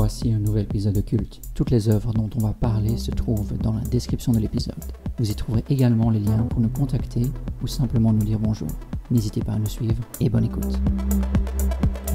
Voici un nouvel épisode de Culte. Toutes les œuvres dont on va parler se trouvent dans la description de l'épisode. Vous y trouverez également les liens pour nous contacter ou simplement nous dire bonjour. N'hésitez pas à nous suivre et bonne écoute.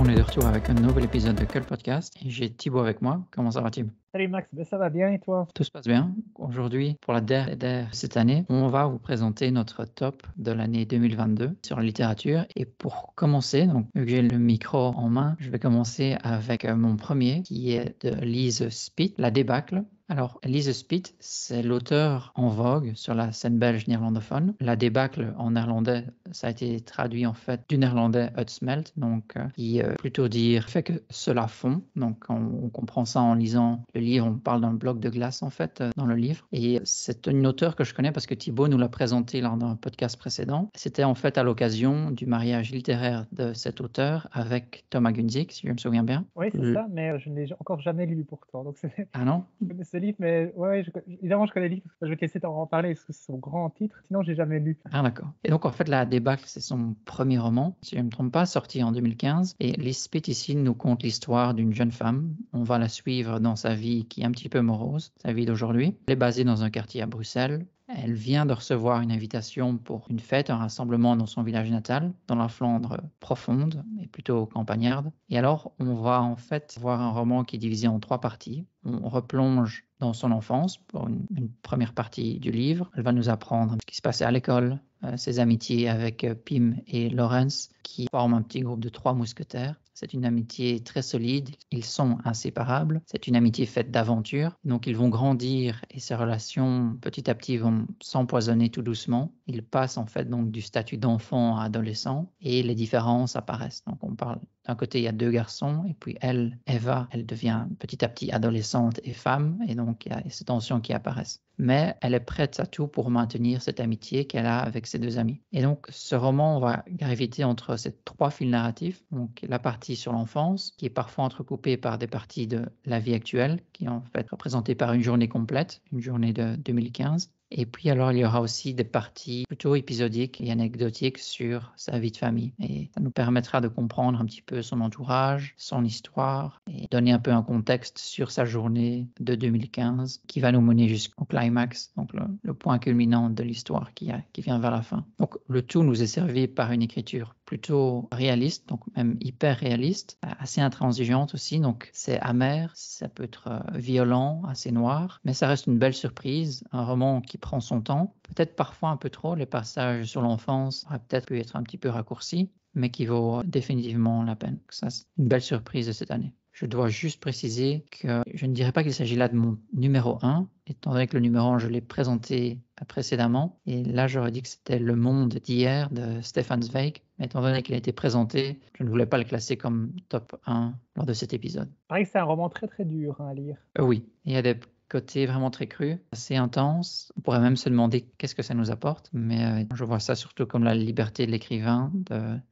On est de retour avec un nouvel épisode de Culte Podcast et j'ai Thibaut avec moi. Comment ça va, Thibaut? Salut Max, ça va bien et toi? Tout se passe bien. Aujourd'hui, pour la dernière cette année, on va vous présenter notre top de l'année 2022 sur la littérature. Et pour commencer, donc, vu que j'ai le micro en main, je vais commencer avec mon premier qui est de Lise Spit, La débâcle. Alors, Lise Spit, c'est l'auteur en vogue sur la scène belge néerlandophone. La débâcle en néerlandais, ça a été traduit en fait du néerlandais het smelt, donc qui plutôt dire fait que cela fond. Donc, on comprend ça en lisant le livre. On parle d'un bloc de glace en fait dans le livre. Et c'est une auteure que je connais parce que Thibaut nous l'a présenté lors d'un podcast précédent. C'était en fait à l'occasion du mariage littéraire de cet auteur avec Thomas Gunzig, si je me souviens bien. Oui, c'est ça, mais je ne l'ai encore jamais lu pourtant. Donc Ah non? Je connais ce livre, mais ouais, évidemment, je connais le livre. Je vais te laisser t'en parler parce que c'est son grand titre. Sinon, j'ai jamais lu. Ah d'accord. Et donc en fait, La débâcle, c'est son premier roman, si je ne me trompe pas, sorti en 2015. Et Lise Spit ici nous conte l'histoire d'une jeune femme. On va la suivre dans sa vie qui est un petit peu morose, sa vie d'aujourd'hui. Elle est basée dans un quartier à Bruxelles. Elle vient de recevoir une invitation pour une fête, un rassemblement dans son village natal, dans la Flandre profonde et plutôt campagnarde. Et alors, on va en fait voir un roman qui est divisé en 3 parties. On replonge dans son enfance pour une première partie du livre. Elle va nous apprendre ce qui se passait à l'école, ses amitiés avec Pim et Lawrence, qui forment un petit groupe de 3 mousquetaires. C'est une amitié très solide, ils sont inséparables, c'est une amitié faite d'aventures, donc ils vont grandir et ces relations petit à petit vont s'empoisonner tout doucement. Ils passent en fait donc du statut d'enfant à adolescent et les différences apparaissent. Donc on parle d'un côté il y a 2 garçons et puis elle, Eva, elle devient petit à petit adolescente et femme et donc il y a ces tensions qui apparaissent. Mais elle est prête à tout pour maintenir cette amitié qu'elle a avec ses 2 amis. Et donc ce roman va graviter entre ces 3 fils narratifs, donc la partie sur l'enfance, qui est parfois entrecoupée par des parties de la vie actuelle, qui est en fait représentée par une journée complète, une journée de 2015. Et puis alors, il y aura aussi des parties plutôt épisodiques et anecdotiques sur sa vie de famille. Et ça nous permettra de comprendre un petit peu son entourage, son histoire et donner un peu un contexte sur sa journée de 2015 qui va nous mener jusqu'au climax, donc le point culminant de l'histoire qui vient vers la fin. Donc le tout nous est servi par une écriture plutôt réaliste, donc même hyper réaliste, assez intransigeante aussi, donc c'est amer, ça peut être violent, assez noir, mais ça reste une belle surprise, un roman qui prend son temps, peut-être parfois un peu trop, les passages sur l'enfance auraient peut-être pu être un petit peu raccourcis, mais qui vaut définitivement la peine. Ça, c'est une belle surprise de cette année. Je dois juste préciser que je ne dirais pas qu'il s'agit là de mon numéro 1, étant donné que le numéro 1, je l'ai présenté précédemment. Et là, j'aurais dit que c'était Le Monde d'hier de Stefan Zweig. Mais étant donné qu'il a été présenté, je ne voulais pas le classer comme top 1 lors de cet épisode. Pareil que c'est un roman très très dur à lire. Oui, il y a des côté vraiment très cru, assez intense. On pourrait même se demander qu'est-ce que ça nous apporte, mais je vois ça surtout comme la liberté de l'écrivain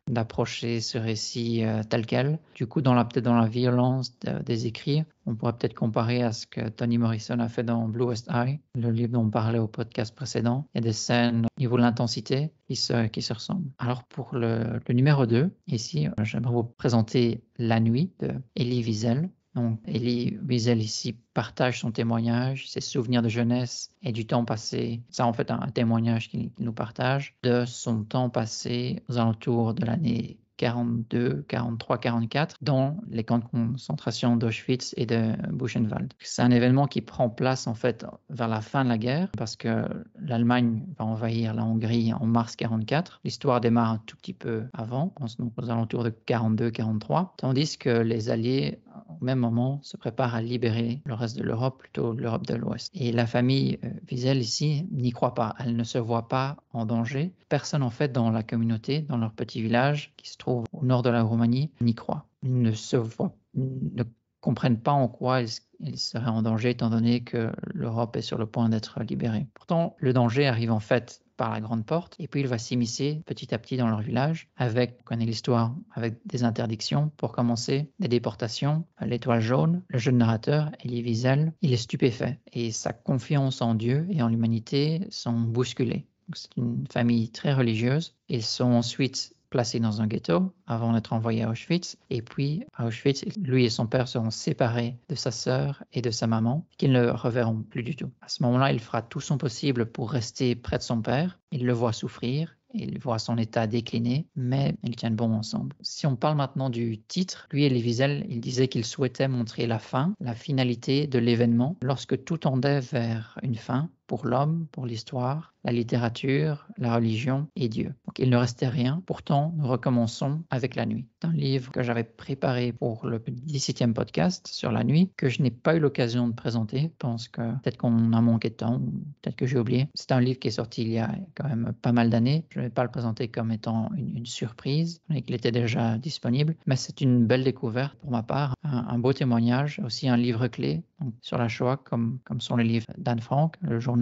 d'approcher ce récit tel quel. Du coup, peut-être dans la violence des écrits, on pourrait peut-être comparer à ce que Toni Morrison a fait dans Bluest Eye, le livre dont on parlait au podcast précédent. Il y a des scènes au niveau de l'intensité qui se ressemblent. Alors pour le numéro 2, ici, j'aimerais vous présenter La Nuit de Elie Wiesel. Donc, Elie Wiesel ici partage son témoignage, ses souvenirs de jeunesse et du temps passé. C'est en fait un témoignage qu'il nous partage de son temps passé aux alentours de l'année 42, 43, 44 dans les camps de concentration d'Auschwitz et de Buchenwald. C'est un événement qui prend place en fait vers la fin de la guerre parce que l'Allemagne va envahir la Hongrie en mars 44. L'histoire démarre un tout petit peu avant, donc aux alentours de 42, 43, tandis que les Alliés au même moment se préparent à libérer le reste de l'Europe, plutôt l'Europe de l'Ouest. Et la famille Wiesel ici n'y croit pas, elle ne se voit pas en danger. Personne en fait dans la communauté, dans leur petit village qui se trouve au nord de la Roumanie, n'y croit. Ils ne comprennent pas en quoi ils seraient en danger étant donné que l'Europe est sur le point d'être libérée. Pourtant, le danger arrive en fait par la grande porte et puis il va s'immiscer petit à petit dans leur village on connaît l'histoire, avec des interdictions pour commencer, des déportations, l'étoile jaune, le jeune narrateur, Elie Wiesel, il est stupéfait et sa confiance en Dieu et en l'humanité sont bousculées. Donc, c'est une famille très religieuse. Ils sont ensuite placé dans un ghetto avant d'être envoyé à Auschwitz. Et puis, à Auschwitz, lui et son père seront séparés de sa sœur et de sa maman, qu'ils ne reverront plus du tout. À ce moment-là, il fera tout son possible pour rester près de son père. Il le voit souffrir. Il voit son état décliner, mais ils tiennent bon ensemble. Si on parle maintenant du titre, lui, Elie Wiesel, il disait qu'il souhaitait montrer la fin, la finalité de l'événement, lorsque tout tendait vers une fin pour l'homme, pour l'histoire, la littérature, la religion et Dieu. Donc il ne restait rien. Pourtant, nous recommençons avec la nuit. C'est un livre que j'avais préparé pour le 17e podcast sur la nuit, que je n'ai pas eu l'occasion de présenter. Je pense que peut-être qu'on a manqué de temps, ou peut-être que j'ai oublié. C'est un livre qui est sorti il y a quand même pas mal d'années. Je ne vais pas le présenter comme étant une surprise, et qu'il était déjà disponible, mais c'est une belle découverte pour ma part, un beau témoignage, aussi un livre clé donc, sur la Shoah, comme sont les livres d'Anne Frank, le journal.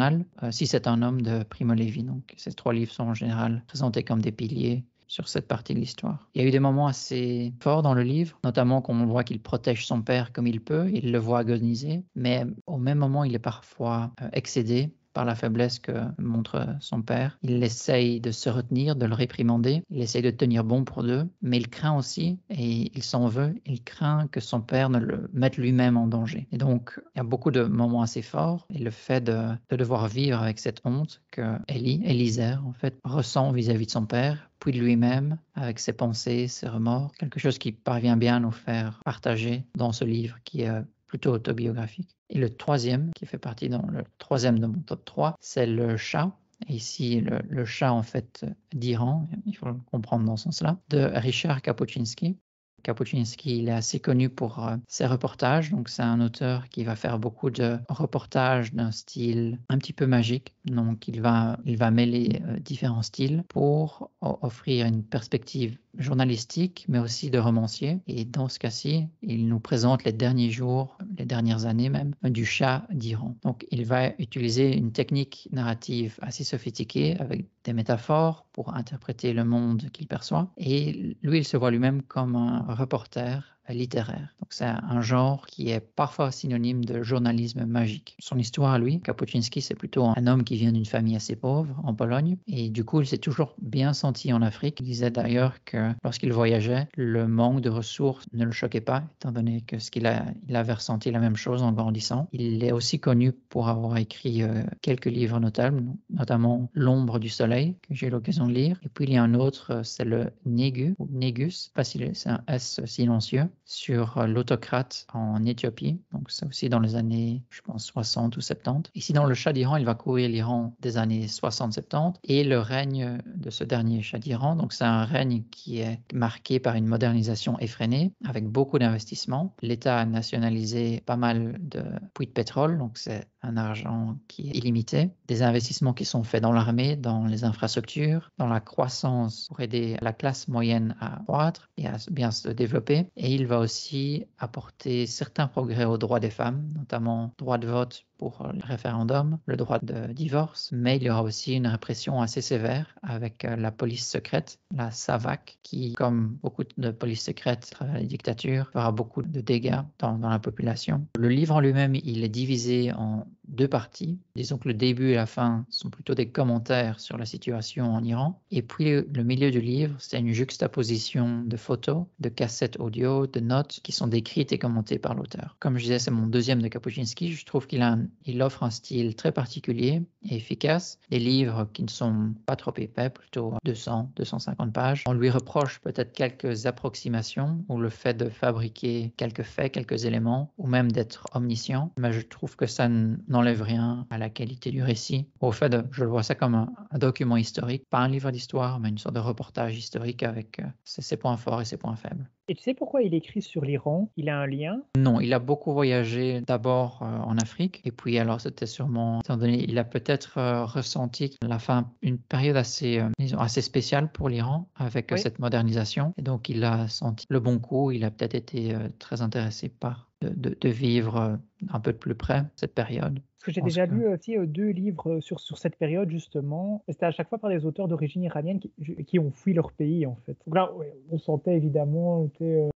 Si c'est un homme de Primo Levi. Donc, ces 3 livres sont en général présentés comme des piliers sur cette partie de l'histoire. Il y a eu des moments assez forts dans le livre, notamment quand on voit qu'il protège son père comme il peut, il le voit agoniser, mais au même moment, il est parfois excédé par la faiblesse que montre son père. Il essaye de se retenir, de le réprimander, il essaye de tenir bon pour eux, mais il craint aussi, et il s'en veut, il craint que son père ne le mette lui-même en danger. Et donc, il y a beaucoup de moments assez forts, et le fait de devoir vivre avec cette honte que Eliezer, en fait, ressent vis-à-vis de son père, puis de lui-même, avec ses pensées, ses remords, quelque chose qui parvient bien à nous faire partager dans ce livre qui est plutôt autobiographique. Et le troisième, qui fait partie dans le troisième de mon top 3, c'est le chat. Et ici, le chat, en fait, d'Iran, il faut le comprendre dans ce sens-là, de Richard Kapuscinski. Kapuscinski, il est assez connu pour ses reportages. Donc, c'est un auteur qui va faire beaucoup de reportages d'un style un petit peu magique. Donc, il va mêler différents styles pour offrir une perspective journalistique, mais aussi de romancier. Et dans ce cas-ci, il nous présente les derniers jours, les dernières années même, du Shah d'Iran. Donc, il va utiliser une technique narrative assez sophistiquée avec des métaphores pour interpréter le monde qu'il perçoit. Et lui, il se voit lui-même comme un reporter littéraire. Donc c'est un genre qui est parfois synonyme de journalisme magique. Son histoire, lui, Kapuscinski, c'est plutôt un homme qui vient d'une famille assez pauvre en Pologne et du coup il s'est toujours bien senti en Afrique. Il disait d'ailleurs que lorsqu'il voyageait, le manque de ressources ne le choquait pas, étant donné que il avait ressenti la même chose en grandissant. Il est aussi connu pour avoir écrit quelques livres notables, notamment L'ombre du soleil, que j'ai eu l'occasion de lire. Et puis il y a un autre, c'est le Négus, pas si c'est un S silencieux, sur l'autocrate en Éthiopie. Donc c'est aussi dans les années, je pense, 60 ou 70. Ici, dans le Shah d'Iran, il va couvrir l'Iran des années 60-70 et le règne de ce dernier Shah d'Iran. Donc c'est un règne qui est marqué par une modernisation effrénée, avec beaucoup d'investissements. L'État a nationalisé pas mal de puits de pétrole, donc c'est un argent qui est illimité. Des investissements qui sont faits dans l'armée, dans les infrastructures, dans la croissance pour aider la classe moyenne à croître et à bien se développer. Et il va aussi apporter certains progrès aux droits des femmes, notamment droit de vote pour le référendum, le droit de divorce, mais il y aura aussi une répression assez sévère avec la police secrète, la SAVAK, qui, comme beaucoup de polices secrètes à travers les dictatures, fera beaucoup de dégâts dans la population. Le livre en lui-même, il est divisé en 2 parties. Disons que le début et la fin sont plutôt des commentaires sur la situation en Iran. Et puis le milieu du livre, c'est une juxtaposition de photos, de cassettes audio, de notes qui sont décrites et commentées par l'auteur. Comme je disais, c'est mon deuxième de Kapuscinski. Je trouve qu'il offre un style très particulier et efficace. Des livres qui ne sont pas trop épais, plutôt 200, 250 pages. On lui reproche peut-être quelques approximations ou le fait de fabriquer quelques faits, quelques éléments, ou même d'être omniscient. Mais je trouve que ça n'enlève rien à la qualité du récit. Au fait, je vois ça comme un document historique, pas un livre d'histoire, mais une sorte de reportage historique avec ses points forts et ses points faibles. Et tu sais pourquoi il écrit sur l'Iran? Il a un lien? Non, il a beaucoup voyagé d'abord en Afrique et puis alors c'était sûrement, étant donné, il a peut-être ressenti la fin, une période assez, disons, assez spéciale pour l'Iran avec Oui. cette modernisation et donc il a senti le bon coup, il a peut-être été très intéressé par de vivre un peu plus près cette période. Parce que j'ai Je pense déjà que lu aussi 2 livres sur cette période justement, et c'était à chaque fois par des auteurs d'origine iranienne qui ont fui leur pays en fait. Donc là, ouais, on sentait évidemment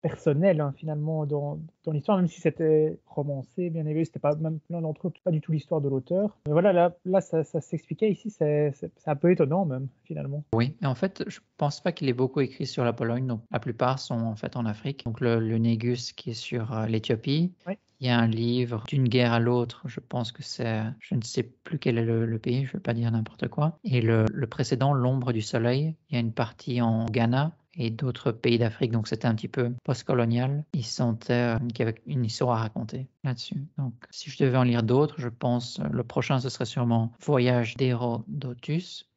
personnel hein, finalement dans l'histoire, même si c'était romancé, bien évidemment, c'était pas même plein d'entre eux, pas du tout l'histoire de l'auteur. Mais voilà, là ça s'expliquait ici, c'est un peu étonnant même finalement. oui, mais en fait, je pense pas qu'il ait beaucoup écrit sur la Pologne. Donc, la plupart sont en fait en Afrique. Donc, le Négus qui est sur l'Éthiopie. Ouais. Il y a un livre d'une guerre à l'autre. Je pense que c'est, je ne sais plus quel est le pays. Je ne veux pas dire n'importe quoi. Et le précédent, L'ombre du soleil. Il y a une partie en Ghana et d'autres pays d'Afrique. Donc, c'était un petit peu post-colonial. Il sentait qu'il y avait une histoire à raconter là-dessus. Donc, si je devais en lire d'autres, je pense le prochain, ce serait sûrement Voyage d'Hérodotus,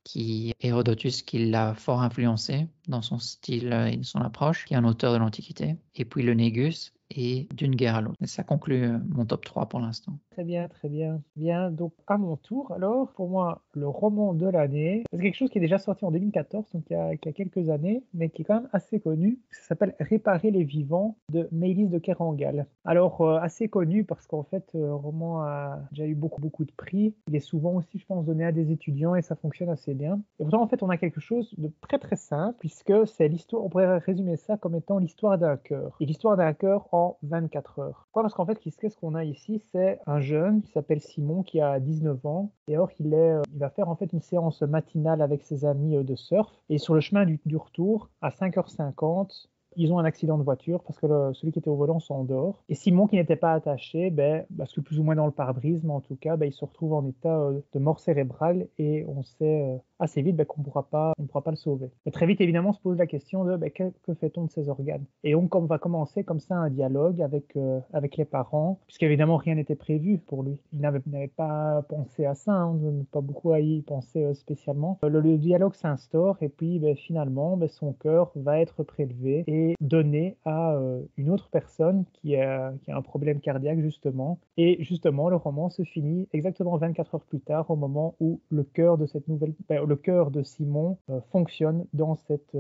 Hérodotus qui l'a fort influencé dans son style et son approche, qui est un auteur de l'Antiquité. Et puis le Négus et D'une guerre à l'autre. Et ça conclut mon top 3 pour l'instant. Très bien, très bien. Bien, donc à mon tour, alors, pour moi, le roman de l'année, c'est quelque chose qui est déjà sorti en 2014, donc il y a quelques années, mais qui est quand même assez connu. Ça s'appelle Réparer les vivants de Maëlys de Kerangal. Alors, assez connu parce qu'en fait, le roman a déjà eu beaucoup de prix. Il est souvent aussi, je pense, donné à des étudiants et ça fonctionne assez bien. Et pourtant, en fait, on a quelque chose de très simple, puisque c'est l'histoire, on pourrait résumer ça comme étant l'histoire d'un cœur. Et l'histoire d'un cœur en 24 heures. Pourquoi? Parce qu'en fait, qu'est-ce qu'on a ici? C'est un jeune qui s'appelle Simon qui a 19 ans et alors il va faire en fait une séance matinale avec ses amis de surf et sur le chemin du retour à 5h50 ils ont un accident de voiture parce que celui qui était au volant s'endort. Et Simon, qui n'était pas attaché, parce que plus ou moins dans le pare-brise, mais en tout cas, il se retrouve en état de mort cérébrale et on sait assez vite qu'on ne pourra pas le sauver. Mais très vite, évidemment, on se pose la question de que fait-on de ces organes? Et donc, on va commencer comme ça un dialogue avec les parents, puisqu'évidemment, rien n'était prévu pour lui. Il n'avait pas pensé à ça, hein, on n'a pas beaucoup à y penser spécialement. Le dialogue s'instaure et puis finalement, son cœur va être prélevé et donné à une autre personne qui a un problème cardiaque justement. Et justement, le roman se finit exactement 24 heures plus tard, au moment où le cœur le cœur de Simon fonctionne dans cette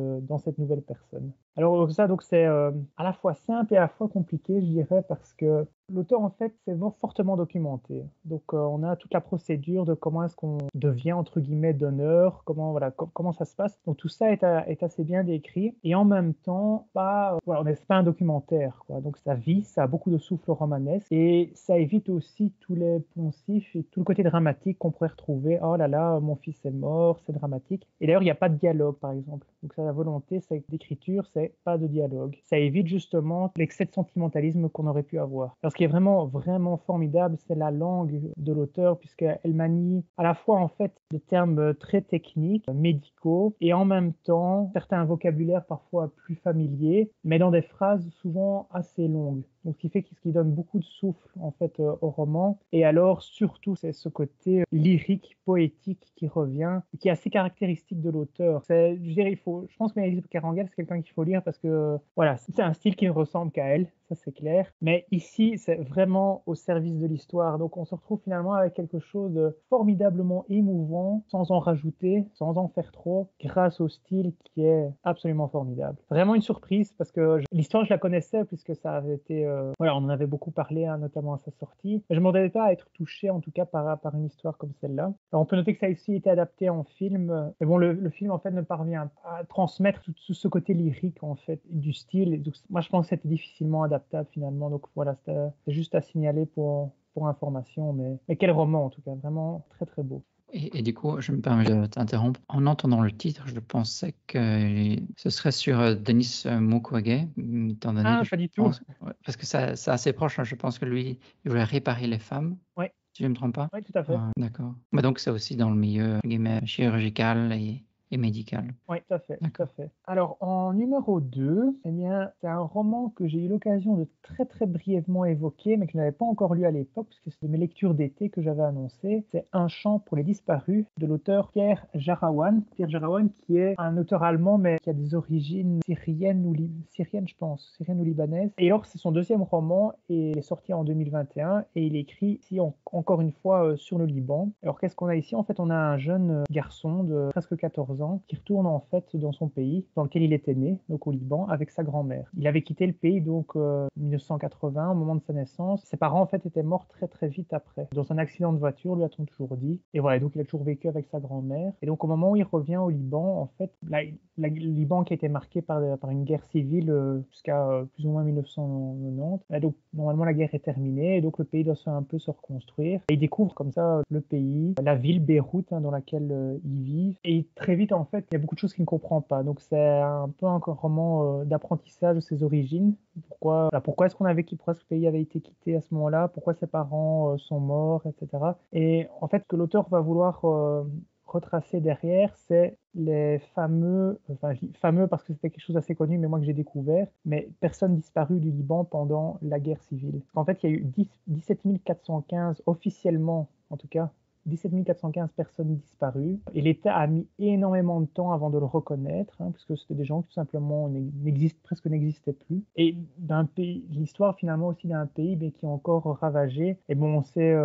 nouvelle personne. Alors ça, donc c'est à la fois simple et à la fois compliqué, je dirais, parce que l'auteur, en fait, c'est fortement documenté. Donc, on a toute la procédure de comment est-ce qu'on devient, entre guillemets, donneur, comment ça se passe. Donc, tout ça est assez bien décrit. Et en même temps, c'est pas un documentaire, quoi. Donc, ça a beaucoup de souffle romanesque. Et ça évite aussi tous les poncifs et tout le côté dramatique qu'on pourrait retrouver. Oh là là, mon fils est mort, c'est dramatique. Et d'ailleurs, il n'y a pas de dialogue, par exemple. Donc, ça, la volonté d'écriture, c'est pas de dialogue. Ça évite justement l'excès de sentimentalisme qu'on aurait pu avoir. Alors, ce qui est vraiment formidable, c'est la langue de l'auteur, puisqu'elle manie à la fois en fait des termes très techniques, médicaux, et en même temps certains vocabulaires parfois plus familiers, mais dans des phrases souvent assez longues. Donc, ce qui donne beaucoup de souffle en fait au roman. Et alors surtout, c'est ce côté lyrique, poétique qui revient, qui est assez caractéristique de l'auteur. Je dirais, je pense que Maëlys de Kerangal, c'est quelqu'un qu'il faut lire parce que voilà, c'est un style qui ne ressemble qu'à elle, ça c'est clair. Mais ici, c'est vraiment au service de l'histoire. Donc, on se retrouve finalement avec quelque chose de formidablement émouvant, sans en rajouter, sans en faire trop, grâce au style qui est absolument formidable. Vraiment une surprise parce que l'histoire, je la connaissais puisque ça avait été on en avait beaucoup parlé, hein, notamment à sa sortie. Je ne m'attendais pas à être touché, en tout cas, par une histoire comme celle-là. Alors, on peut noter que ça a aussi été adapté en film. Mais bon, le film, en fait, ne parvient pas à transmettre tout ce côté lyrique, en fait, du style. Et donc, moi, je pense que c'était difficilement adaptable, finalement. Donc, voilà, c'est juste à signaler pour information. Mais quel roman, en tout cas. Vraiment très beau. Et du coup, je me permets de t'interrompre. En entendant le titre, je pensais que ce serait sur Denis Mukwege, étant donné Ah, que je pas du tout. pense, ouais, parce que c'est assez proche, hein. Je pense que lui, il voulait réparer les femmes, Oui, si je ne me trompe pas. tout à fait. D'accord. Mais donc, c'est aussi dans le milieu, entre guillemets, chirurgical et médical. Oui, tout à fait, tout à D'accord. fait. Alors, en numéro 2, eh bien, c'est un roman que j'ai eu l'occasion de très brièvement évoquer, mais que je n'avais pas encore lu à l'époque, puisque c'est de mes lectures d'été que j'avais annoncé. C'est Un chant pour les disparus, de l'auteur Pierre Jarawan. Pierre Jarawan, qui est un auteur allemand, mais qui a des origines syriennes, je pense, syriennes ou libanaises. Et alors, c'est son deuxième roman, et il est sorti en 2021, et il écrit ici, encore une fois, sur le Liban. Alors, qu'est-ce qu'on a ici? En fait, on a un jeune garçon de presque 14 3 ans, qui retourne en fait dans son pays, dans lequel il était né, donc au Liban, avec sa grand-mère. Il avait quitté le pays donc en 1980, au moment de sa naissance. Ses parents en fait étaient morts très très vite après, dans un accident de voiture, lui a-t-on toujours dit. Et voilà, donc il a toujours vécu avec sa grand-mère. Et donc au moment où il revient au Liban, en fait, le Liban qui a été marqué par une guerre civile jusqu'à plus ou moins 1990. Et donc normalement la guerre est terminée, et donc le pays doit un peu se reconstruire. Et il découvre comme ça le pays, la ville Beyrouth dans laquelle ils vivent. Et très vite en fait, il y a beaucoup de choses qu'il ne comprend pas. Donc c'est un peu un roman d'apprentissage de ses origines. Pourquoi est-ce pourquoi ce pays avait été quitté à ce moment-là, pourquoi ses parents sont morts, etc. Et en fait, ce que l'auteur va vouloir retracer derrière, c'est les fameux, enfin je dis fameux parce que c'était quelque chose d'assez connu, mais moi que j'ai découvert, mais personnes disparues du Liban pendant la guerre civile. En fait, il y a eu 17 415 officiellement, en tout cas, 17 415 personnes disparues. Et l'État a mis énormément de temps avant de le reconnaître, puisque c'était des gens qui tout simplement presque n'existaient plus. Et d'un pays, l'histoire finalement aussi d'un pays mais qui est encore ravagé. Et bon, on sait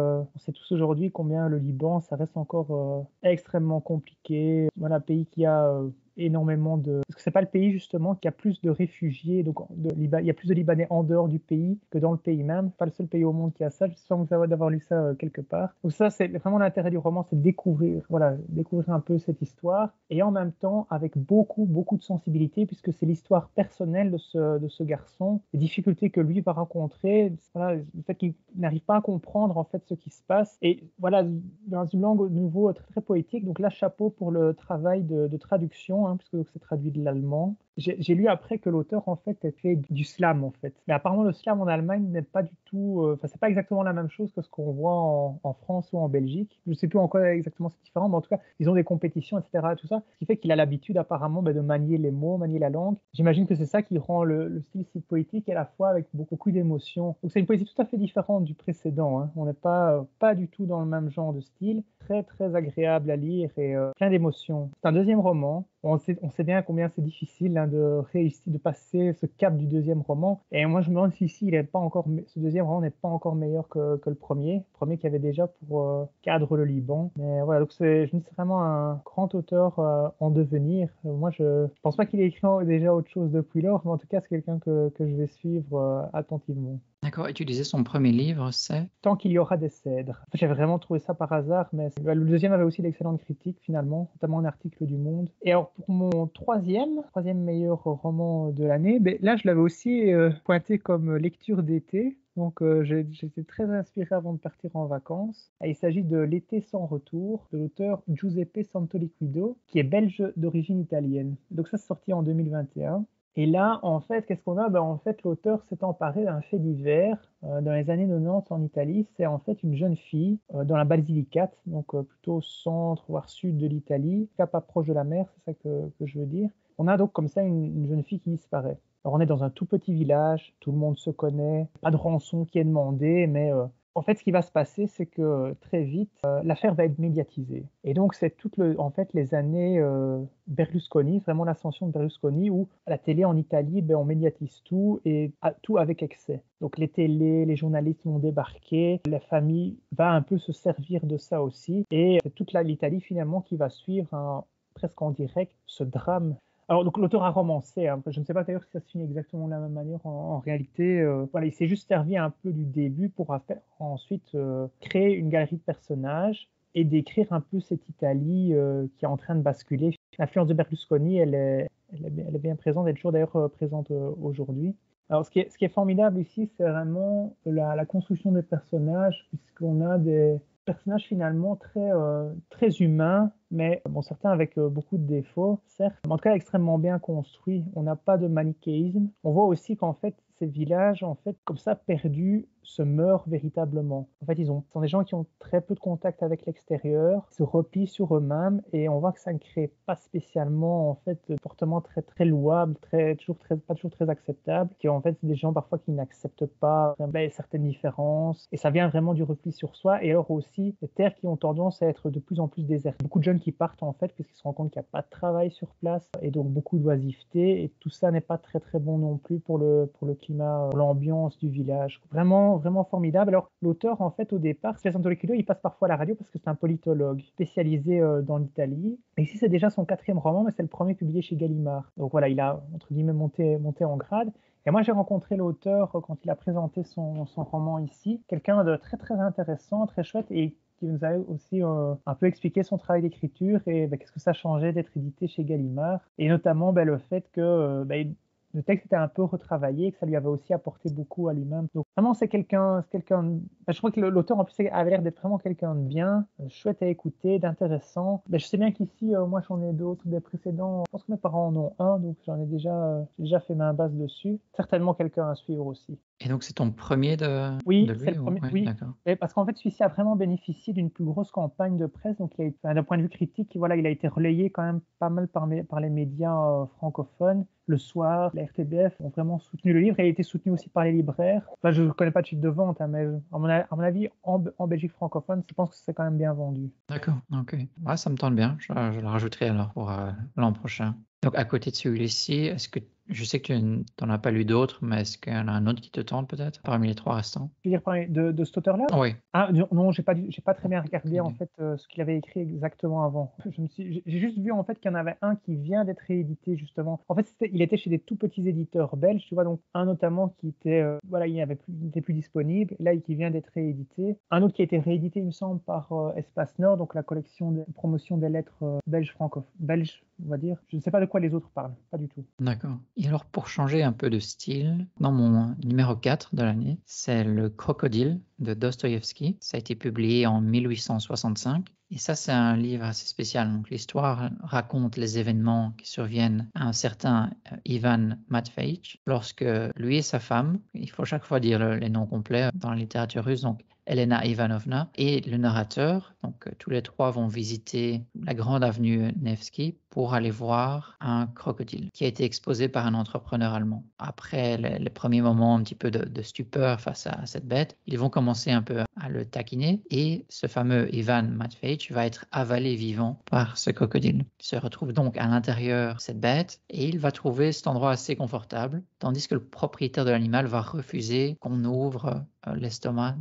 tous aujourd'hui combien le Liban, ça reste encore extrêmement compliqué. Voilà, un pays qui a énormément de... Parce que c'est pas le pays justement qui a plus de réfugiés, donc il y a plus de Libanais en dehors du pays que dans le pays même. Pas le seul pays au monde qui a ça, je sens d'avoir lu ça quelque part. Donc ça, c'est vraiment l'intérêt du roman, c'est de découvrir un peu cette histoire, et en même temps avec beaucoup, beaucoup de sensibilité, puisque c'est l'histoire personnelle de ce garçon, les difficultés que lui va rencontrer, voilà, le fait qu'il n'arrive pas à comprendre en fait ce qui se passe, et voilà, dans une langue au nouveau très, très poétique. Donc là, chapeau pour le travail de traduction, puisque c'est traduit de l'allemand. J'ai lu après que l'auteur en fait a fait du slam en fait. Mais apparemment le slam en Allemagne n'est pas du tout, enfin c'est pas exactement la même chose que ce qu'on voit en France ou en Belgique. Je sais plus en quoi exactement c'est différent, mais en tout cas ils ont des compétitions, etc. Tout ça, ce qui fait qu'il a l'habitude apparemment de manier les mots, manier la langue. J'imagine que c'est ça qui rend le style si poétique, et à la fois avec beaucoup d'émotion. Donc c'est une poésie tout à fait différente du précédent. On n'est pas du tout dans le même genre de style. Très très agréable à lire et plein d'émotions. C'est un deuxième roman. On sait bien combien c'est difficile de réussir, de passer ce cap du deuxième roman. Et moi, je me demande si ce deuxième roman n'est pas encore meilleur que le premier qui avait déjà pour cadre le Liban. Mais voilà, donc c'est vraiment un grand auteur en devenir. Moi, je pense pas qu'il ait écrit déjà autre chose depuis lors, mais en tout cas, c'est quelqu'un que je vais suivre attentivement. D'accord, et tu disais son premier livre, c'est Tant qu'il y aura des cèdres. J'avais vraiment trouvé ça par hasard, mais le deuxième avait aussi d'excellentes critiques finalement, notamment un article du Monde. Et alors pour mon troisième meilleur roman de l'année, là je l'avais aussi pointé comme lecture d'été. Donc j'étais très inspiré avant de partir en vacances. Et il s'agit de L'été sans retour, de l'auteur Giuseppe Santoliquido, qui est belge d'origine italienne. Donc ça c'est sorti en 2021. Et là, en fait, qu'est-ce qu'on a? En fait, l'auteur s'est emparé d'un fait divers dans les années 90 en Italie. C'est en fait une jeune fille dans la Basilicate, donc plutôt au centre, voire sud de l'Italie, pas proche de la mer, c'est ça que je veux dire. On a donc comme ça une jeune fille qui disparaît. Alors on est dans un tout petit village, tout le monde se connaît, pas de rançon qui est demandée, mais en fait, ce qui va se passer, c'est que très vite, l'affaire va être médiatisée. Et donc, c'est en fait, les années Berlusconi, vraiment l'ascension de Berlusconi, où à la télé en Italie, on médiatise tout, et tout avec excès. Donc, les télés, les journalistes vont débarquer, la famille va un peu se servir de ça aussi. Et c'est toute l'Italie, finalement, qui va suivre presque en direct ce drame. Alors, donc, l'auteur a romancé. Je ne sais pas d'ailleurs si ça se finit exactement de la même manière en réalité. Voilà, il s'est juste servi un peu du début pour ensuite créer une galerie de personnages et décrire un peu cette Italie qui est en train de basculer. L'influence de Berlusconi, elle est bien présente, elle est toujours d'ailleurs présente aujourd'hui. Alors, ce qui est formidable ici, c'est vraiment la construction des personnages, puisqu'on a des personnages finalement très humains, mais certains avec beaucoup de défauts, certes, mais en tout cas extrêmement bien construits. On n'a pas de manichéisme. On voit aussi qu'en fait, ces villages, en fait, comme ça, perdus, se meurent véritablement. En fait, ce sont des gens qui ont très peu de contact avec l'extérieur, se replient sur eux-mêmes, et on voit que ça ne crée pas spécialement, en fait, de comportements très, très louables, pas toujours très acceptables, qui en fait, c'est des gens parfois qui n'acceptent pas certaines différences, et ça vient vraiment du repli sur soi, et alors aussi, les terres qui ont tendance à être de plus en plus désertes. Beaucoup de jeunes qui partent en fait, puisqu'ils se rendent compte qu'il n'y a pas de travail sur place et donc beaucoup d'oisiveté. Et tout ça n'est pas très très bon non plus pour le climat, pour l'ambiance du village. Vraiment, vraiment formidable. Alors l'auteur en fait au départ, Sylvestre Antolecchio, il passe parfois à la radio parce que c'est un politologue spécialisé dans l'Italie. Et ici c'est déjà son 4e roman, mais c'est le premier publié chez Gallimard. Donc voilà, il a entre guillemets monté en grade. Et moi, j'ai rencontré l'auteur quand il a présenté son roman ici, quelqu'un de très très intéressant, très chouette, et qui nous a aussi un peu expliqué son travail d'écriture et qu'est-ce que ça changeait d'être édité chez Gallimard, et notamment le fait que le texte était un peu retravaillé, que ça lui avait aussi apporté beaucoup à lui-même. Donc vraiment, c'est quelqu'un, je crois que l'auteur en plus avait l'air d'être vraiment quelqu'un de bien, chouette à écouter, d'intéressant. Je sais bien qu'ici, moi j'en ai d'autres, des précédents. Je pense que mes parents en ont un, donc j'en ai déjà fait main basse dessus. Certainement quelqu'un à suivre aussi. Et donc, c'est ton premier de Oui, lui c'est le premier. Ouais, Oui, d'accord. parce qu'en fait, celui-ci a vraiment bénéficié d'une plus grosse campagne de presse. Donc, d'un point de vue critique, voilà, il a été relayé quand même pas mal par les médias francophones. Le Soir, la RTBF ont vraiment soutenu le livre, et il a été soutenu aussi par les libraires. Enfin, je ne connais pas de chiffre de vente, hein, mais à mon avis, en Belgique francophone, je pense que c'est quand même bien vendu. D'accord, ok. Ouais, ça me tente bien. Je le rajouterai alors pour l'an prochain. Donc, à côté de celui-ci, est-ce que je sais que tu n'en as pas lu d'autres, mais est-ce qu'il y en a un autre qui te tente peut-être parmi les 3 restants? Tu veux dire parler de cet auteur-là? Oui. Ah non, j'ai pas très bien regardé en Ok. fait ce qu'il avait écrit exactement avant. J'ai juste vu en fait qu'il y en avait un qui vient d'être réédité justement. En fait, il était chez des tout petits éditeurs belges, tu vois, donc un notamment qui était voilà, il n'était plus disponible, là qui vient d'être réédité. Un autre qui a été réédité, il me semble, par Espace Nord, donc la collection de promotion des lettres belges belges, on va dire. Je ne sais pas de quoi les autres parlent, pas du tout. D'accord. Et alors, pour changer un peu de style, dans mon numéro 4 de l'année, c'est Le Crocodile de Dostoïevski. Ça a été publié en 1865. Et ça, c'est un livre assez spécial. Donc, l'histoire raconte les événements qui surviennent à un certain Ivan Matveitch lorsque lui et sa femme, il faut chaque fois dire les noms complets dans la littérature russe, donc Elena Ivanovna et le narrateur, donc tous les 3 vont visiter la grande avenue Nevsky pour aller voir un crocodile qui a été exposé par un entrepreneur allemand. Après les premiers moments un petit peu de stupeur face à cette bête, ils vont commencer un peu à le taquiner, et ce fameux Ivan Matveitch va être avalé vivant par ce crocodile. Il se retrouve donc à l'intérieur de cette bête et il va trouver cet endroit assez confortable, tandis que le propriétaire de l'animal va refuser qu'on ouvre l'estomac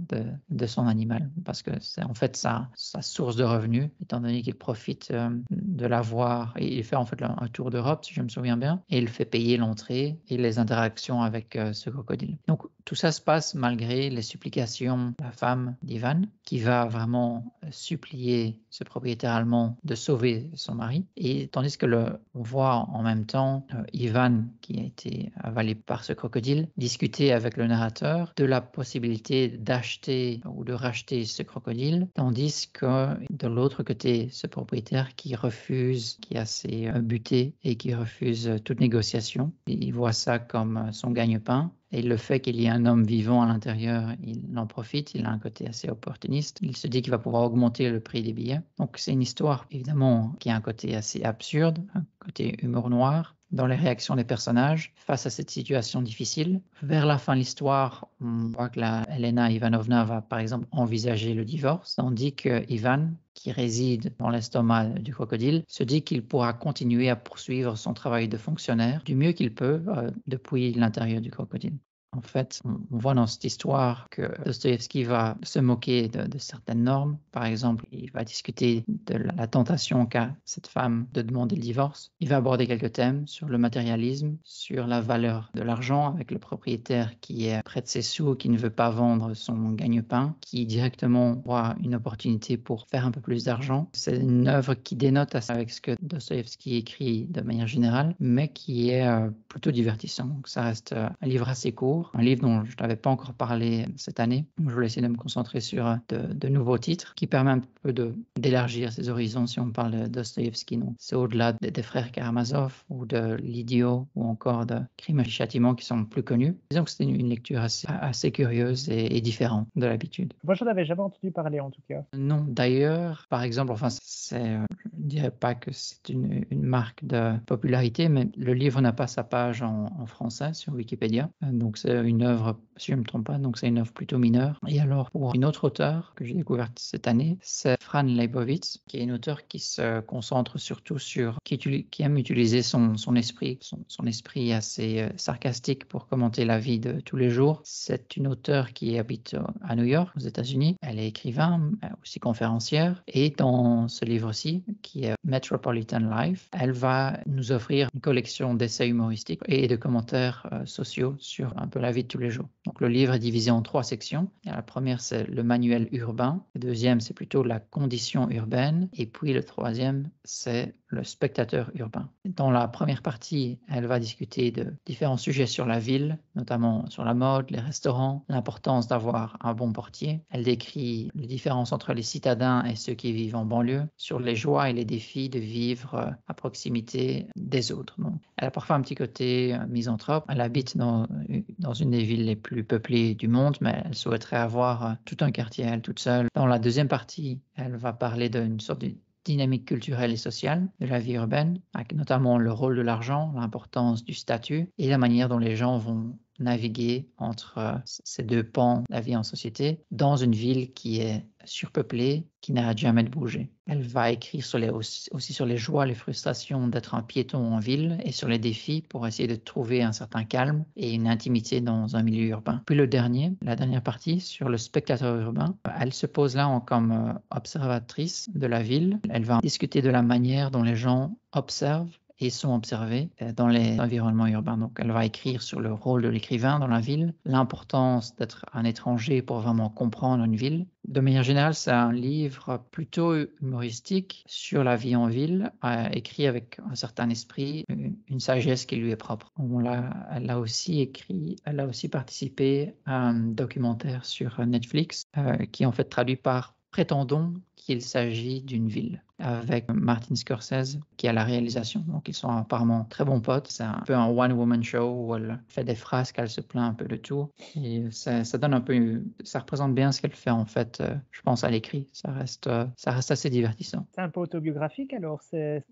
de son animal, parce que c'est en fait sa source de revenus, étant donné qu'il profite de l'avoir, et il fait en fait un tour d'Europe, si je me souviens bien, et il fait payer l'entrée et les interactions avec ce crocodile. Donc tout ça se passe malgré les supplications de la femme d'Ivan, qui va vraiment supplier ce propriétaire allemand de sauver son mari, et tandis que on voit en même temps Ivan, qui a été avalé par ce crocodile, discuter avec le narrateur de la possibilité d'acheter ou de racheter ce crocodile, tandis que de l'autre côté, ce propriétaire qui refuse, qui est assez buté et qui refuse toute négociation, il voit ça comme son gagne-pain. Et le fait qu'il y ait un homme vivant à l'intérieur, il en profite, il a un côté assez opportuniste. Il se dit qu'il va pouvoir augmenter le prix des billets. Donc c'est une histoire, évidemment, qui a un côté assez absurde, un côté humour noir, dans les réactions des personnages face à cette situation difficile. Vers la fin de l'histoire, on voit que Elena Ivanovna va par exemple envisager le divorce, tandis que Ivan, qui réside dans l'estomac du crocodile, se dit qu'il pourra continuer à poursuivre son travail de fonctionnaire du mieux qu'il peut depuis l'intérieur du crocodile. En fait, on voit dans cette histoire que Dostoïevski va se moquer de certaines normes. Par exemple, il va discuter de la tentation qu'a cette femme de demander le divorce. Il va aborder quelques thèmes sur le matérialisme, sur la valeur de l'argent avec le propriétaire qui est près de ses sous, qui ne veut pas vendre son gagne-pain, qui directement voit une opportunité pour faire un peu plus d'argent. C'est une œuvre qui dénote avec ce que Dostoïevski écrit de manière générale, mais qui est plutôt divertissant. Donc, ça reste un livre assez court. Un livre dont je n'avais pas encore parlé cette année. Je voulais essayer de me concentrer sur de nouveaux titres qui permettent un peu d'élargir ses horizons si on parle de Dostoïevski. C'est au-delà des frères Karamazov ou de L'Idiot ou encore de Crime et Châtiment qui sont plus connus. Disons que c'était une lecture assez curieuse et différente de l'habitude. Moi, je n'en avais jamais entendu parler en tout cas. Non, d'ailleurs, par exemple, enfin, je ne dirais pas que c'est une marque de popularité, mais le livre n'a pas sa page en français sur Wikipédia. Donc, c'est une œuvre, si je ne me trompe pas, donc c'est une œuvre plutôt mineure. Et alors, pour une autre auteure que j'ai découverte cette année, c'est Fran Lebowitz, qui est une auteure qui se concentre surtout sur, qui aime utiliser son esprit, son esprit assez sarcastique pour commenter la vie de tous les jours. C'est une auteure qui habite à New York, aux États-Unis. Elle est écrivain, aussi conférencière. Et dans ce livre-ci, qui est Metropolitan Life, elle va nous offrir une collection d'essais humoristiques et de commentaires sociaux sur un peu la vie de tous les jours. Donc le livre est divisé en 3 sections. Et la première, c'est le manuel urbain. Le deuxième, c'est plutôt la condition urbaine. Et puis le troisième, c'est le spectateur urbain. Dans la première partie, elle va discuter de différents sujets sur la ville, notamment sur la mode, les restaurants, l'importance d'avoir un bon portier. Elle décrit les différences entre les citadins et ceux qui vivent en banlieue, sur les joies et les défis de vivre à proximité des autres. Donc, elle a parfois un petit côté misanthrope. Elle habite dans une des villes les plus peuplées du monde, mais elle souhaiterait avoir tout un quartier à elle toute seule. Dans la deuxième partie, elle va parler d'une sorte de dynamique culturelle et sociale de la vie urbaine, avec notamment le rôle de l'argent, l'importance du statut et la manière dont les gens vont naviguer entre ces deux pans de la vie en société dans une ville qui est surpeuplée, qui n'arrête jamais de bouger. Elle va écrire aussi sur les joies, les frustrations d'être un piéton en ville et sur les défis pour essayer de trouver un certain calme et une intimité dans un milieu urbain. Puis la dernière partie sur le spectateur urbain, elle se pose là comme observatrice de la ville. Elle va discuter de la manière dont les gens observent et sont observés dans les environnements urbains. Donc, elle va écrire sur le rôle de l'écrivain dans la ville, l'importance d'être un étranger pour vraiment comprendre une ville. De manière générale, c'est un livre plutôt humoristique sur la vie en ville, écrit avec un certain esprit, une sagesse qui lui est propre. Elle a aussi participé à un documentaire sur Netflix qui est en fait traduit par Prétendons qu'il s'agit d'une ville, avec Martin Scorsese qui a la réalisation. Donc ils sont apparemment très bons potes. C'est un peu un one-woman show où elle fait des phrases qu'elle se plaint un peu de tout. Et ça donne un peu, ça représente bien ce qu'elle fait en fait, je pense, à l'écrit. Ça reste assez divertissant. C'est un peu autobiographique alors,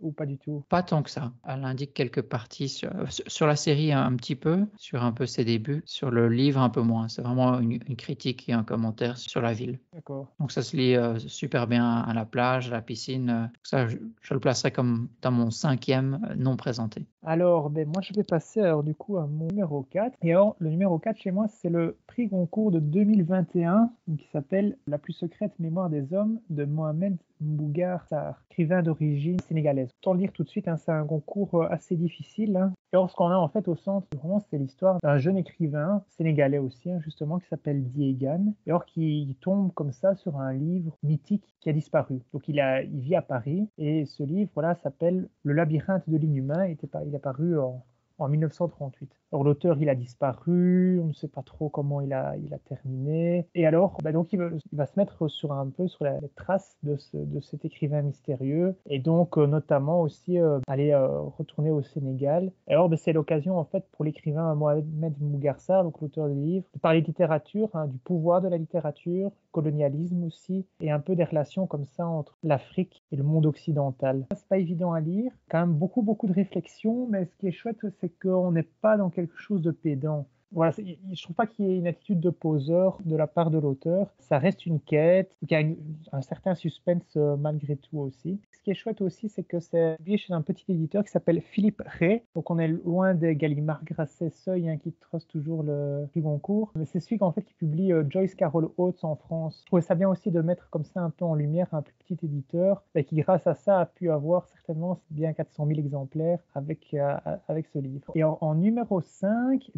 ou pas du tout? Pas tant que ça. Elle indique quelques parties sur la série un petit peu, sur un peu ses débuts, sur le livre un peu moins. C'est vraiment une critique et un commentaire sur la ville. D'accord. Donc ça se lit super bien à la plage, à la piscine. Ça, je le placerai comme dans mon 5e non présenté. Alors, moi, je vais passer alors, du coup à mon numéro 4. Et alors, le numéro 4 chez moi, c'est le prix Goncourt de 2021 qui s'appelle La plus secrète mémoire des hommes de Mohamed Mbougar Sarr, écrivain d'origine sénégalaise. Autant le dire tout de suite, c'est un concours assez difficile. Et alors, ce qu'on a en fait au centre, vraiment, c'est l'histoire d'un jeune écrivain sénégalais aussi, justement, qui s'appelle Diégane, et alors qui tombe comme ça sur un livre mythique qui a disparu. Donc, il vit à Paris, et ce livre, voilà, s'appelle Le labyrinthe de l'inhumain. Il est apparu en 1938. Alors l'auteur, il a disparu, on ne sait pas trop comment il a terminé. Et alors, donc il va se mettre sur les traces de cet écrivain mystérieux, et donc notamment aussi aller retourner au Sénégal. Et alors, c'est l'occasion en fait pour l'écrivain Mohamed Mbougar Sarr, donc l'auteur du livre, de parler de littérature, du pouvoir de la littérature, colonialisme aussi, et un peu des relations comme ça entre l'Afrique et le monde occidental. C'est pas évident à lire, quand même beaucoup de réflexion, mais ce qui est chouette, c'est qu'on n'est pas dans quelque chose de pédant. Voilà, je trouve pas qu'il y ait une attitude de poseur de la part de l'auteur. Ça reste une quête, il y a un certain suspense malgré tout aussi. Ce qui est chouette aussi, c'est que c'est publié chez un petit éditeur qui s'appelle Philippe Ray. Donc on est loin des Gallimard, Grasset, Seuil qui trustent toujours le prix Goncourt. Mais c'est celui qui publie Joyce Carol Oates en France. Je trouvais ça bien aussi de mettre comme ça un peu en lumière un plus petit éditeur qui, grâce à ça, a pu avoir certainement bien 400 000 exemplaires avec ce livre. Et en numéro 5,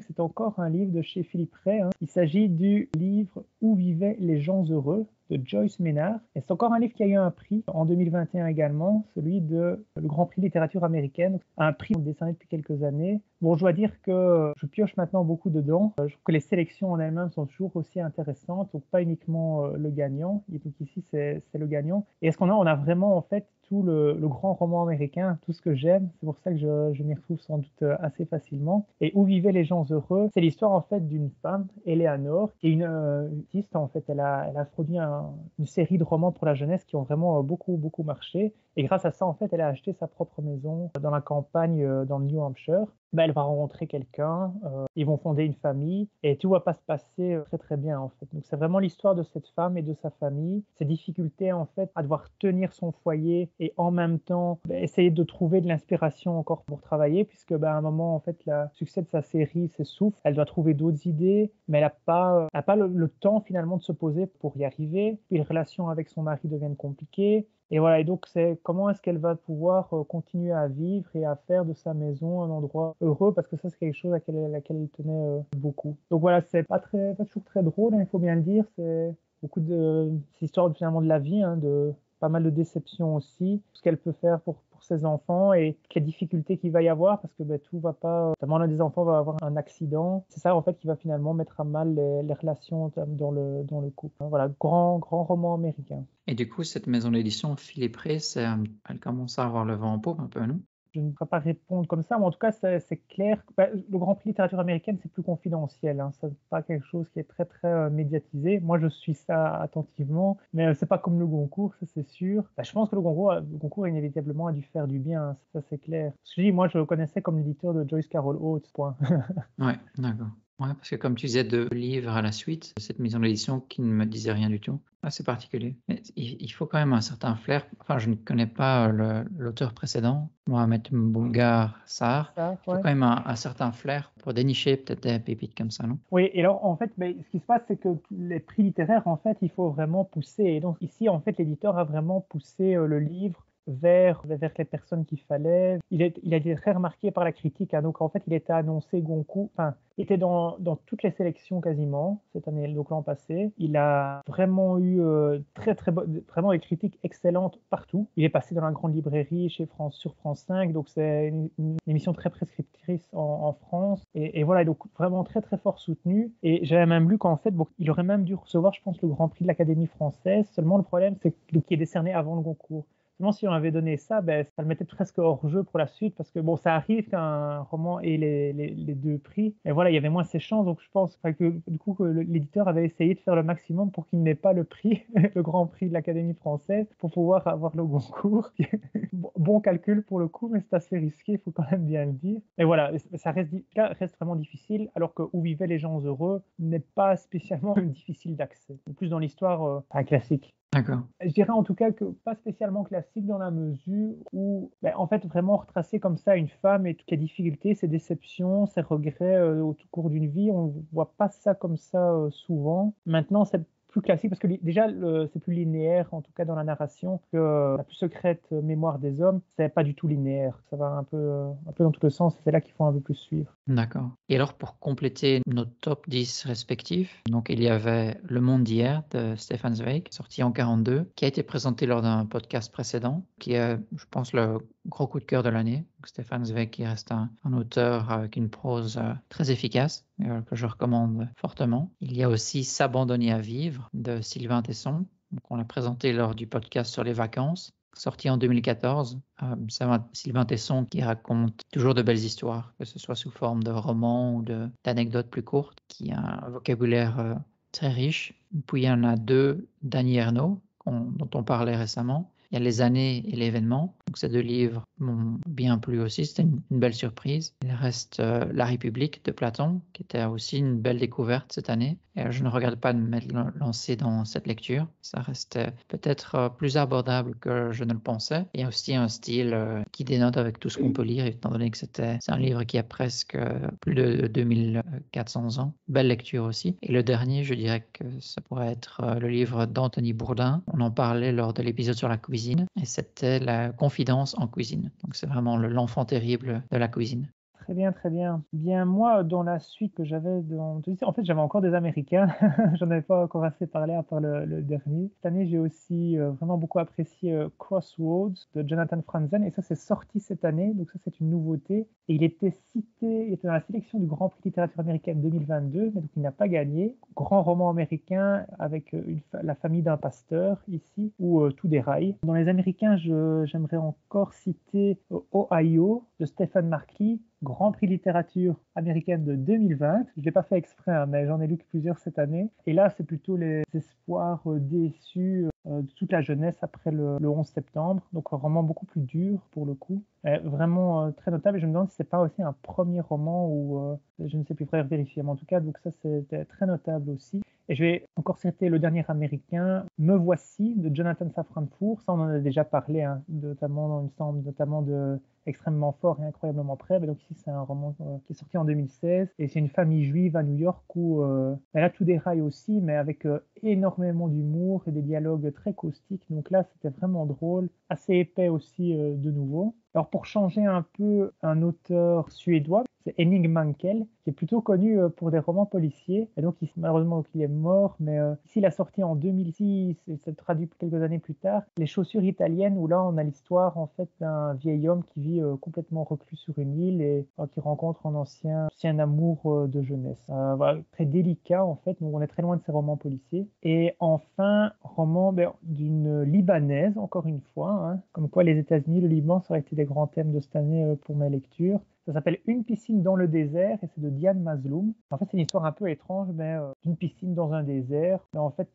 c'est encore un livre de chez Philippe Ray. Il s'agit du livre Où vivaient les gens heureux de Joyce Maynard. Et c'est encore un livre qui a eu un prix en 2021 également, celui de le Grand Prix de littérature américaine, un prix décerné depuis quelques années. Bon, je dois dire que je pioche maintenant beaucoup dedans. Je trouve que les sélections en elles-mêmes sont toujours aussi intéressantes, donc pas uniquement le gagnant. Et donc ici, c'est le gagnant. Et est-ce on a vraiment en fait tout le grand roman américain, tout ce que j'aime. C'est pour ça que je m'y retrouve sans doute assez facilement. Et Où vivaient les gens heureux, c'est l'histoire en fait d'une femme, Eleanor, qui est une artiste en fait. Elle a produit une série de romans pour la jeunesse qui ont vraiment beaucoup marché. Et grâce à ça, en fait, elle a acheté sa propre maison dans la campagne, dans le New Hampshire. Ben, elle va rencontrer quelqu'un, ils vont fonder une famille et tout va pas se passer très très bien en fait. Donc c'est vraiment l'histoire de cette femme et de sa famille, ses difficultés en fait à devoir tenir son foyer et en même temps essayer de trouver de l'inspiration encore pour travailler puisque à un moment en fait le succès de sa série s'essouffle, elle doit trouver d'autres idées mais elle a pas le temps finalement de se poser pour y arriver. Puis les relations avec son mari deviennent compliquées. Et voilà, et donc c'est comment est-ce qu'elle va pouvoir continuer à vivre et à faire de sa maison un endroit heureux, parce que ça c'est quelque chose à laquelle elle tenait beaucoup. Donc voilà, c'est pas toujours très drôle, hein, il faut bien le dire, c'est l'histoire finalement de la vie, hein, de pas mal de déceptions aussi, ce qu'elle peut faire pour ses enfants et les difficultés qu'il va y avoir parce que tout va pas, notamment l'un des enfants va avoir un accident. C'est ça en fait qui va finalement mettre à mal les relations dans le couple. Hein. Voilà, grand roman américain. Et du coup, cette maison d'édition, Philippe Rey, elle commence à avoir le vent en poupe un peu, non? Je ne pourrais pas répondre comme ça, mais en tout cas, c'est clair. Le Grand Prix littérature américaine, c'est plus confidentiel. Hein. C'est pas quelque chose qui est très, très médiatisé. Moi, je suis ça attentivement, mais c'est pas comme le Goncourt, ça c'est sûr. Je pense que le Goncourt, inévitablement, a dû faire du bien, hein, ça c'est clair. Parce que je dis, moi, je le connaissais comme l'éditeur de Joyce Carol Oates, point. Ouais, d'accord. Ouais, parce que comme tu disais, 2 livres à la suite, cette maison d'édition qui ne me disait rien du tout. C'est particulier. Mais il faut quand même un certain flair. Enfin, je ne connais pas l'auteur précédent, Mohamed Mbougar Sarr. Ça, Il faut ouais. quand même un certain flair pour dénicher peut-être des pépites comme ça, non? Oui, et alors en fait, ce qui se passe, c'est que les prix littéraires, en fait, il faut vraiment pousser. Et donc ici, en fait, l'éditeur a vraiment poussé le livre vers les personnes qu'il fallait. Il a été très remarqué par la critique. Hein. Donc en fait, il était annoncé Goncourt, enfin, il était dans toutes les sélections quasiment cette année, donc l'an passé. Il a vraiment eu vraiment des critiques excellentes partout. Il est passé dans la grande librairie sur France 5, donc c'est une émission très prescriptrice en France. Et voilà, donc vraiment très très fort soutenu. Et j'avais même lu qu'en fait, il aurait même dû recevoir, je pense, le Grand Prix de l'Académie française. Seulement le problème, c'est qu'il est décerné avant le Goncourt. Seulement, si on avait donné ça, ça le mettait presque hors jeu pour la suite, parce que ça arrive qu'un roman ait les deux prix. Et voilà, il y avait moins ses chances, donc je pense que du coup, que l'éditeur avait essayé de faire le maximum pour qu'il n'ait pas le prix, le Grand Prix de l'Académie française, pour pouvoir avoir le Goncourt. Bon calcul pour le coup, mais c'est assez risqué, il faut quand même bien le dire. Et voilà, ça reste vraiment difficile, alors que Où vivaient les gens heureux n'est pas spécialement difficile d'accès. Plus dans l'histoire, un classique. D'accord. Je dirais en tout cas que pas spécialement classique dans la mesure où, en fait, vraiment retracer comme ça une femme et toutes les difficultés, ses déceptions, ses regrets au cours d'une vie, on ne voit pas ça comme ça souvent. Maintenant, c'est plus classique parce que déjà, c'est plus linéaire, en tout cas dans la narration, que la plus secrète mémoire des hommes, c'est pas du tout linéaire. Ça va un peu dans tout le sens et c'est là qu'il faut un peu plus suivre. D'accord. Et alors, pour compléter nos top 10 respectifs, donc il y avait Le Monde d'hier de Stefan Zweig, sorti en 42, qui a été présenté lors d'un podcast précédent, qui est, je pense, le gros coup de cœur de l'année. Donc, Stefan Zweig qui reste un auteur avec une prose très efficace, que je recommande fortement. Il y a aussi S'abandonner à vivre de Sylvain Tesson. Donc, on l'a présenté lors du podcast sur les vacances. Sorti en 2014, c'est Sylvain Tesson qui raconte toujours de belles histoires, que ce soit sous forme de romans ou d'anecdotes plus courtes, qui a un vocabulaire très riche. Puis il y en a 2 d'Annie Ernaux, dont on parlait récemment. Il y a Les années et l'événement. Donc ces 2 livres m'ont bien plu aussi, c'était une belle surprise. Il reste La République de Platon, qui était aussi une belle découverte cette année. Et je ne regrette pas de m'être lancé dans cette lecture. Ça restait peut-être plus abordable que je ne le pensais. Et aussi un style qui dénote avec tout ce qu'on peut lire, étant donné que c'est un livre qui a presque plus de 2400 ans. Belle lecture aussi. Et le dernier, je dirais que ça pourrait être le livre d'Anthony Bourdin. On en parlait lors de l'épisode sur la cuisine, et c'était La confidence en cuisine. Donc c'est vraiment l'enfant terrible de la cuisine. Très bien, très bien. Bien, moi, dans la suite que j'avais en fait, j'avais encore des Américains. J'en avais pas encore assez parlé à part le dernier. Cette année, j'ai aussi vraiment beaucoup apprécié Crossroads de Jonathan Franzen. Et ça, c'est sorti cette année. Donc ça, c'est une nouveauté. Et il était dans la sélection du Grand Prix littérature américaine 2022, mais donc il n'a pas gagné. Grand roman américain avec la famille d'un pasteur ici, où tout déraille. Dans les Américains, j'aimerais encore citer Ohio de Stephen Markley, Grand Prix littérature américaine de 2020. Je ne l'ai pas fait exprès, hein, mais j'en ai lu plusieurs cette année. Et là, c'est plutôt les espoirs déçus de toute la jeunesse après le 11 septembre. Donc un roman beaucoup plus dur pour le coup. Vraiment très notable. Et je me demande si c'est pas aussi un premier roman où, je ne sais plus, faudrait vérifier, mais en tout cas, donc ça c'était très notable aussi. Et je vais encore citer Le Dernier Américain, Me Voici, de Jonathan Safran Foer. Ça, on en a déjà parlé, hein, notamment, il me semble, notamment de Extrêmement fort et incroyablement près. Mais donc ici, c'est un roman qui est sorti en 2016. Et c'est une famille juive à New York où elle a tout déraille aussi, mais avec énormément d'humour et des dialogues très caustiques. Donc là, c'était vraiment drôle, assez épais aussi de nouveau. Alors pour changer un peu, un auteur suédois, c'est Henning Mankell, qui est plutôt connu pour des romans policiers. Et donc ici, malheureusement, il est mort, mais ici il a sorti en 2006, et c'est traduit quelques années plus tard, Les Chaussures italiennes, où là on a l'histoire en fait d'un vieil homme qui vit complètement reclus sur une île et qui rencontre un ancien amour de jeunesse. Voilà, très délicat en fait, donc on est très loin de ces romans policiers. Et enfin, roman d'une Libanaise, encore une fois, hein, comme quoi les États-Unis, le Liban, ça aurait été des grands thèmes de cette année pour mes lectures. Ça s'appelle Une piscine dans le désert et c'est de Diane Mazloum. En fait, c'est une histoire un peu étrange, mais une piscine dans un désert. Mais en fait,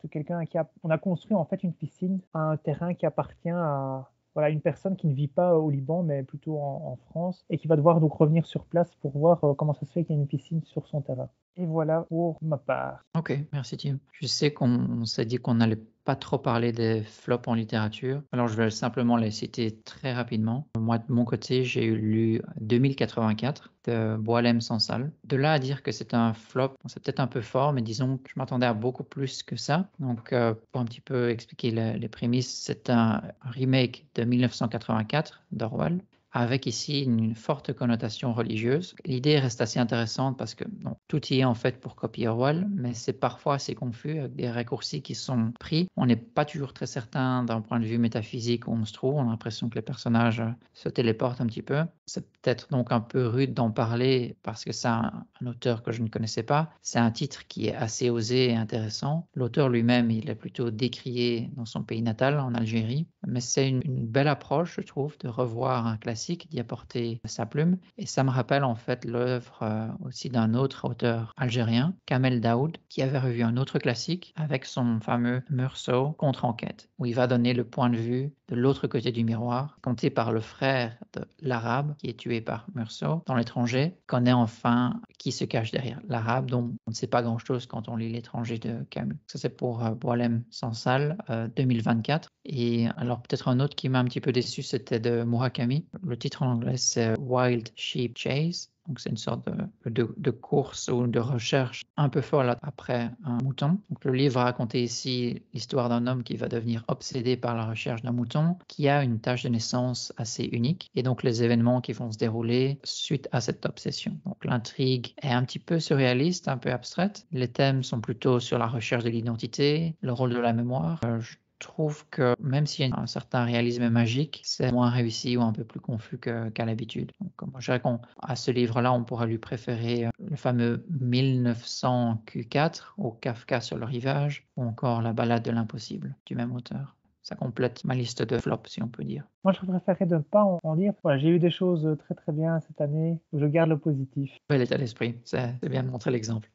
on a construit en fait une piscine à un terrain qui appartient à une personne qui ne vit pas au Liban, mais plutôt en France, et qui va devoir donc revenir sur place pour voir comment ça se fait qu'il y a une piscine sur son terrain. Et voilà pour ma part. Ok, merci Tim. Je sais qu'on s'est dit qu'on n'allait pas trop parler des flops en littérature, alors je vais simplement les citer très rapidement. Moi, de mon côté, j'ai lu 2084 de Boualem Sansal. De là à dire que c'est un flop, c'est peut-être un peu fort, mais disons que je m'attendais à beaucoup plus que ça. Donc, pour un petit peu expliquer les prémices, c'est un remake de 1984 d'Orwell, avec ici une forte connotation religieuse. L'idée reste assez intéressante parce que tout y est en fait pour copier Orwell, mais c'est parfois assez confus avec des raccourcis qui sont pris. On n'est pas toujours très certain d'un point de vue métaphysique où on se trouve. On a l'impression que les personnages se téléportent un petit peu. C'est peut-être donc un peu rude d'en parler parce que c'est un auteur que je ne connaissais pas. C'est un titre qui est assez osé et intéressant. L'auteur lui-même, il est plutôt décrié dans son pays natal, en Algérie. Mais c'est une belle approche, je trouve, de revoir un classique, d'y apporter sa plume. Et ça me rappelle en fait l'œuvre aussi d'un autre auteur algérien, Kamel Daoud, qui avait revu un autre classique avec son fameux Meursault contre-enquête, où il va donner le point de vue de l'autre côté du miroir, compté par le frère de l'arabe qui est tué par Meursault dans l'étranger, connaît enfin qui se cache derrière l'arabe, dont on ne sait pas grand-chose quand on lit l'étranger de Camus. Ça c'est pour Boualem Sansal 2024. Et alors peut-être un autre qui m'a un petit peu déçu, c'était de Murakami. Le titre en anglais c'est Wild Sheep Chase. Donc c'est une sorte de course ou de recherche un peu folle après un mouton. Donc le livre a raconté ici l'histoire d'un homme qui va devenir obsédé par la recherche d'un mouton qui a une tâche de naissance assez unique et donc les événements qui vont se dérouler suite à cette obsession. Donc l'intrigue est un petit peu surréaliste, un peu abstraite. Les thèmes sont plutôt sur la recherche de l'identité, le rôle de la mémoire. Je trouve que même s'il y a un certain réalisme magique, c'est moins réussi ou un peu plus confus qu'à l'habitude. Donc, moi, je dirais qu'à ce livre-là, on pourrait lui préférer le fameux 1900 Q4 ou Kafka sur le rivage ou encore La Ballade de l'impossible du même auteur. Ça complète ma liste de flops, si on peut dire. Moi, je préférerais de ne pas en lire. Voilà, j'ai eu des choses très très bien cette année où je garde le positif. Bel état d'esprit, c'est bien de montrer l'exemple.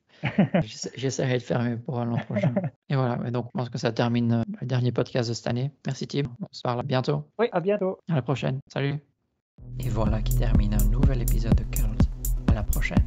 J'essaierai de faire mieux pour l'an prochain. Et voilà, et donc je pense que ça termine le dernier podcast de cette année. Merci Tim, on se parle bientôt. Oui, à bientôt. À la prochaine, salut. Et voilà qui termine un nouvel épisode de Curls. À la prochaine.